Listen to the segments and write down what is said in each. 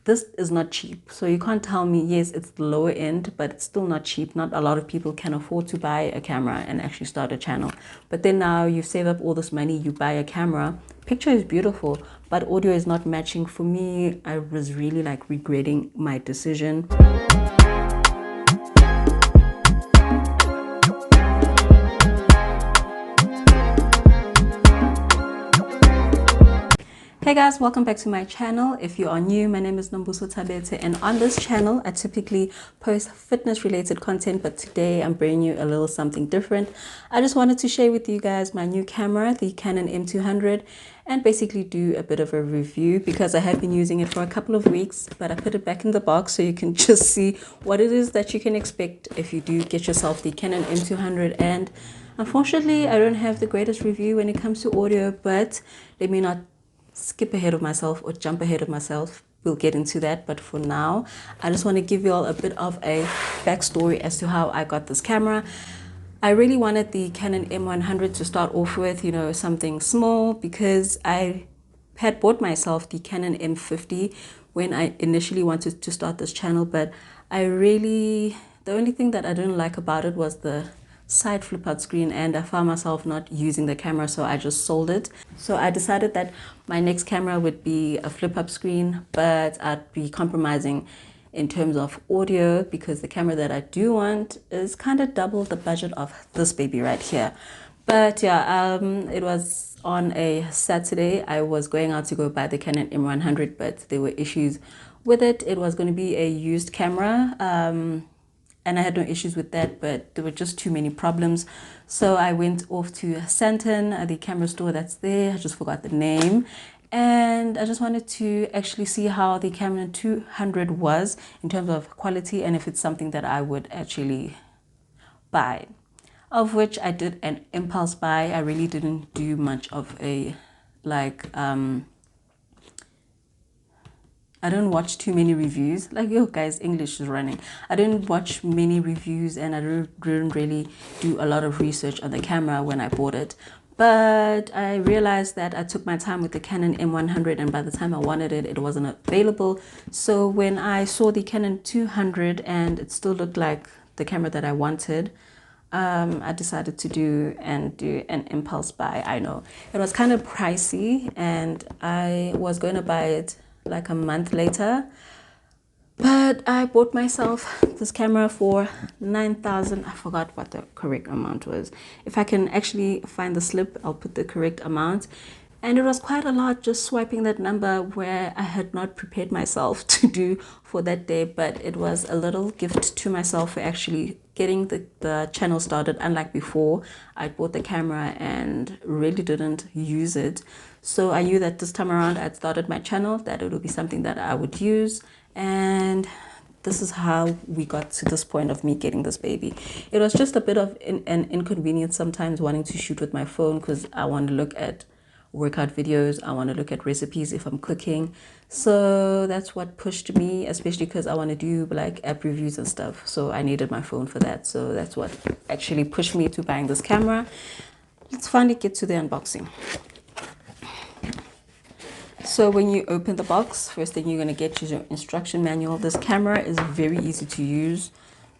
this is not cheap. So you can't tell me, yes, it's the lower end, but it's still not cheap. Not a lot of people can afford to buy a camera and actually start a channel. But then now you save up all this money, you buy a camera. Picture is beautiful, but audio is not matching. For me, I was really like regretting my decision. Hey guys, welcome back to my channel. If you are new, my name is Nombuso Tabete, and on this channel I typically post fitness related content, but today I'm bringing you a little something different. I just wanted to share with you guys my new camera, the Canon M200, and basically do a bit of a review because I have been using it for a couple of weeks, but I put it back in the box so you can just see what it is that you can expect if you do get yourself the Canon M200. And unfortunately I don't have the greatest review when it comes to audio, but let me not skip ahead of myself or jump ahead of myself. We'll get into that, but for now I just want to give you all a bit of a backstory as to how I got this camera. I really wanted the Canon M100 to start off with, you know, something small, because I had bought myself the Canon M50 when I initially wanted to start this channel, but the only thing that I didn't like about it was the side flip out screen, and I found myself not using the camera, so I just sold it. So I decided that my next camera would be a flip up screen, but I'd be compromising in terms of audio because the camera that I do want is kind of double the budget of this baby right here. But yeah, it was on a Saturday. I was going out to go buy the Canon M100, but there were issues with it. It was going to be a used camera, and I had no issues with that, but there were just too many problems. So I went off to Santon, the camera store that's there. I just forgot the name. And I just wanted to actually see how the Canon 200 was in terms of quality and if it's something that I would actually buy. Of which I did an impulse buy. I really didn't do much of a I don't watch too many reviews. Like, yo guys, English is running. I didn't watch many reviews, and I didn't really do a lot of research on the camera when I bought it. But I realized that I took my time with the Canon M100, and by the time I wanted it, it wasn't available. So when I saw the Canon 200 and it still looked like the camera that I wanted, I decided to do an impulse buy. I know it was kind of pricey, and I was going to buy it like a month later, but I bought myself this camera for 9,000. I forgot what the correct amount was. If I can actually find the slip, I'll put the correct amount. And it was quite a lot just swiping that number where I had not prepared myself to do for that day, but it was a little gift to myself for actually getting the channel started. Unlike before, I bought the camera and really didn't use it. So I knew that this time around I'd started my channel, that it would be something that I would use. And this is how we got to this point of me getting this baby. It was just a bit of an inconvenience sometimes wanting to shoot with my phone, because I want to look at workout videos, I want to look at recipes if I'm cooking. So that's what pushed me, especially because I want to do like app reviews and stuff, so I needed my phone for that. So that's what actually pushed me to buying this camera. Let's finally get to the unboxing. So when you open the box, first thing you're going to get is your instruction manual. This camera is very easy to use,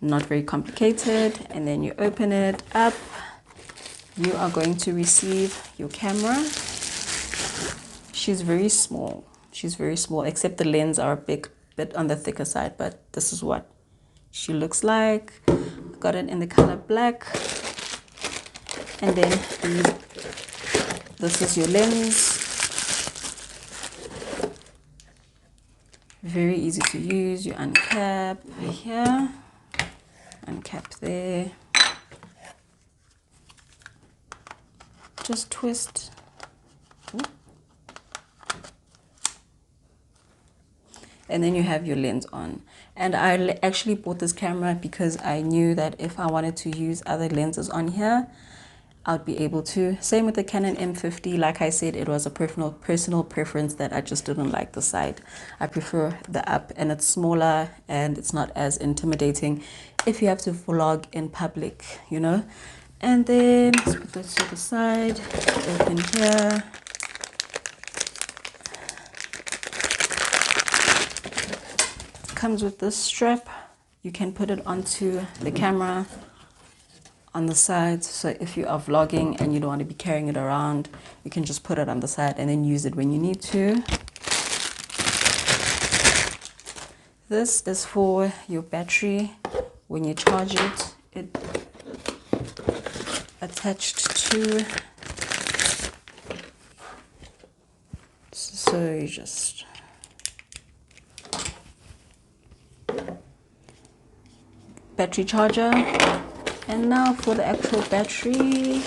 not very complicated. And then you open it up, you are going to receive your camera. She's very small. She's very small, except the lens are a bit on the thicker side, but this is what she looks like. Got it in the color black. And then this is your lens. Very easy to use. You uncap here, uncap there. Just twist. And then you have your lens on. And I actually bought this camera because I knew that if I wanted to use other lenses on here, I'd be able to. Same with the Canon M50. Like I said, it was a personal preference that I just didn't like the side. I prefer the up, and it's smaller and it's not as intimidating if you have to vlog in public, you know. And then let's put this to the side, open here. comes with this strap. You can put it onto the camera on the side, so if you are vlogging and you don't want to be carrying it around, you can just put it on the side and then use it when you need to. This is for your battery. When you charge it, it attached to, so you just battery charger. And now for the actual battery.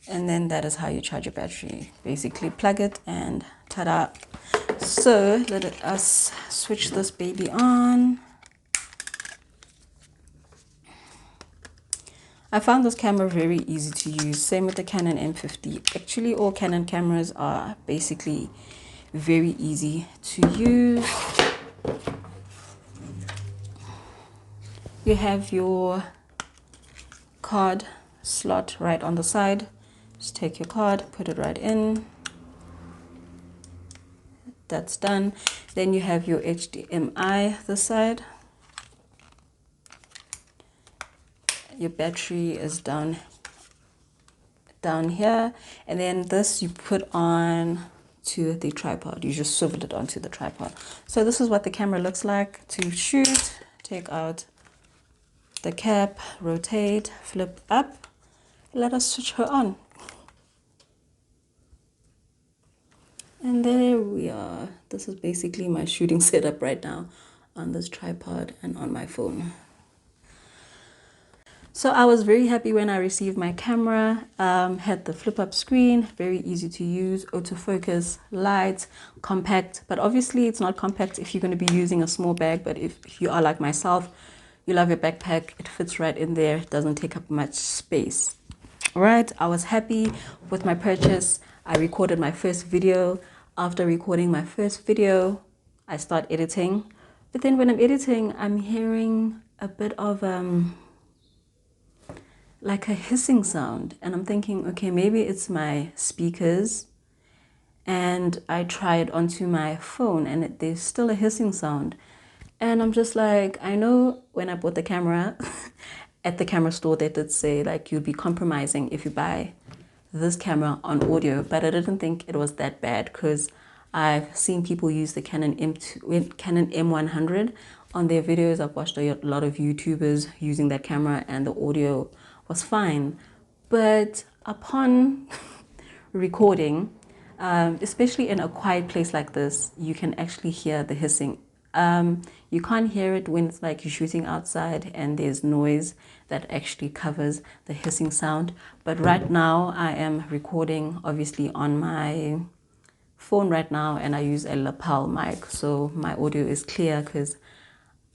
And then that is how you charge your battery. Basically plug it and ta-da. So let us switch this baby on. I found this camera very easy to use. Same with the Canon M50. Actually, all Canon cameras are basically very easy to use. You have your card slot right on the side. Just take your card, put it right in. That's done. Then you have your HDMI this side. Your battery is down here, and then this you put on to the tripod. You just swivel it onto the tripod. So this is what the camera looks like to shoot. Take out the cap, rotate, flip up. Let us switch her on. And there we are. This is basically my shooting setup right now on this tripod and on my phone. So I was very happy when I received my camera. Had the flip up screen, very easy to use, autofocus, light, compact. But obviously it's not compact if you're going to be using a small bag. But if you are like myself, you love your backpack, it fits right in there, it doesn't take up much space. All right, I was happy with my purchase. I recorded my first video. After recording my first video, I start editing. But then when I'm editing, I'm hearing a bit of like a hissing sound. And I'm thinking, okay, maybe it's my speakers. And I try it onto my phone and there's still a hissing sound. And I'm just like, I know when I bought the camera, at the camera store, they did say like you'll be compromising if you buy this camera on audio, but I didn't think it was that bad because I've seen people use the Canon M100 on their videos. I've watched a lot of YouTubers using that camera and the audio was fine. But upon recording, especially in a quiet place like this, you can actually hear the hissing. You can't hear it when it's like you're shooting outside and there's noise that actually covers the hissing sound. But right now I am recording obviously on my phone right now and I use a lapel mic, so my audio is clear because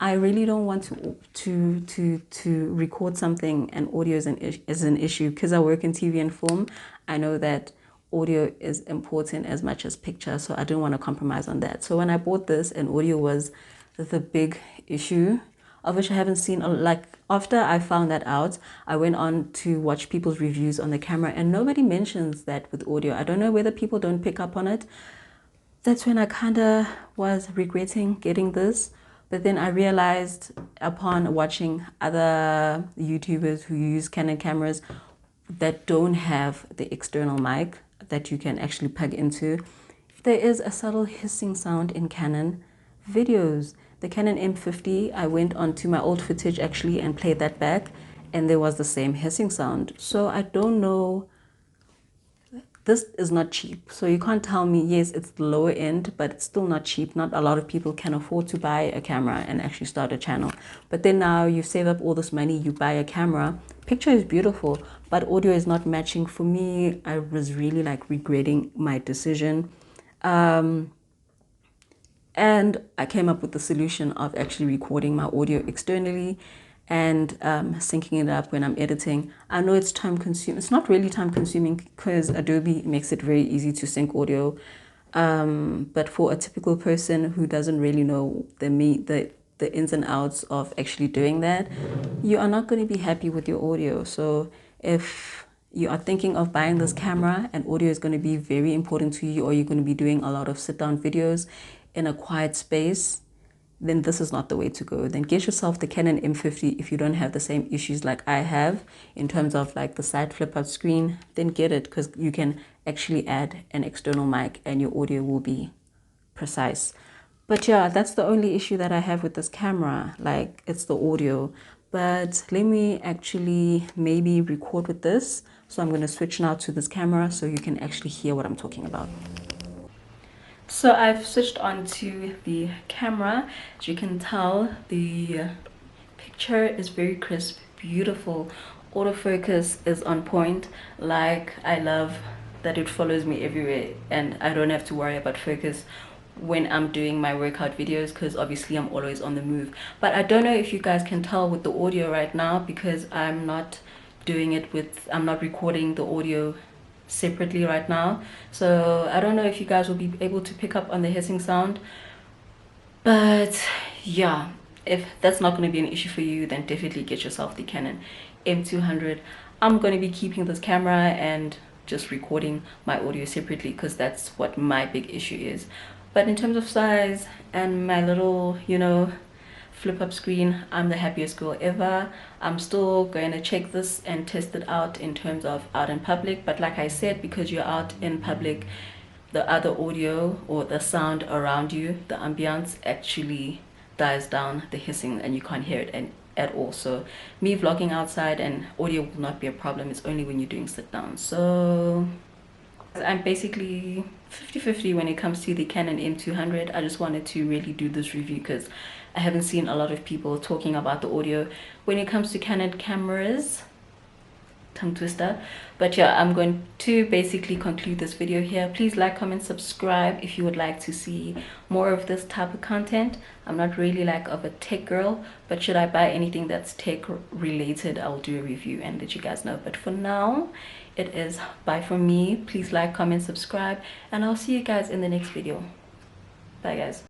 I really don't want to record something and audio is an issue because I work in TV and film. I know that audio is important as much as picture, so I didn't want to compromise on that. So when I bought this and audio was the big issue, of which I haven't seen, like after I found that out, I went on to watch people's reviews on the camera and nobody mentions that with audio. I don't know whether people don't pick up on it. That's when I kind of was regretting getting this. But then I realized upon watching other YouTubers who use Canon cameras that don't have the external mic that you can actually plug into, there is a subtle hissing sound in Canon videos. The Canon M50, I went onto my old footage actually and played that back and there was the same hissing sound. So I don't know, this is not cheap. So you can't tell me, yes, it's the lower end, but it's still not cheap. Not a lot of people can afford to buy a camera and actually start a channel. But then now you save up all this money, you buy a camera, picture is beautiful, but audio is not matching. For me, I was really like regretting my decision. And I came up with the solution of actually recording my audio externally and syncing it up when I'm editing. I know it's time consuming. It's not really time consuming because Adobe makes it very easy to sync audio. But for a typical person who doesn't really know the ins and outs of actually doing that, you are not going to be happy with your audio. So if you are thinking of buying this camera and audio is going to be very important to you, or you're going to be doing a lot of sit down videos in a quiet space, then this is not the way to go. Then get yourself the Canon M50 if you don't have the same issues like I have in terms of like the side flip up screen. Then get it, because you can actually add an external mic and your audio will be precise. But yeah, that's the only issue that I have with this camera, like it's the audio. But let me actually maybe record with this. So I'm going to switch now to this camera so you can actually hear what I'm talking about. So I've switched on to the camera. As you can tell, the picture is very crisp, beautiful. Autofocus is on point. Like, I love that it follows me everywhere and I don't have to worry about focus when I'm doing my workout videos, because obviously I'm always on the move. But I don't know if you guys can tell with the audio right now, because I'm not recording the audio separately right now, so I don't know if you guys will be able to pick up on the hissing sound. But yeah, if that's not going to be an issue for you, then definitely get yourself the Canon M200. I'm going to be keeping this camera and just recording my audio separately, because that's what my big issue is. But in terms of size and my little, flip up screen, I'm the happiest girl ever. I'm still going to check this and test it out in terms of out in public. But like I said, because you're out in public, the other audio or the sound around you, the ambience, actually dies down the hissing and you can't hear it at all. So me vlogging outside and audio will not be a problem. It's only when you're doing sit down. So I'm basically 50-50 when it comes to the Canon M200. I just wanted to really do this review because I haven't seen a lot of people talking about the audio when it comes to Canon cameras. Tongue twister. But yeah, I'm going to basically conclude this video here. Please like, comment, subscribe if you would like to see more of this type of content. I'm not really like of a tech girl, but should I buy anything that's tech related, I'll do a review and let you guys know. But for now, it is bye from me. Please like, comment, subscribe, and I'll see you guys in the next video. Bye guys.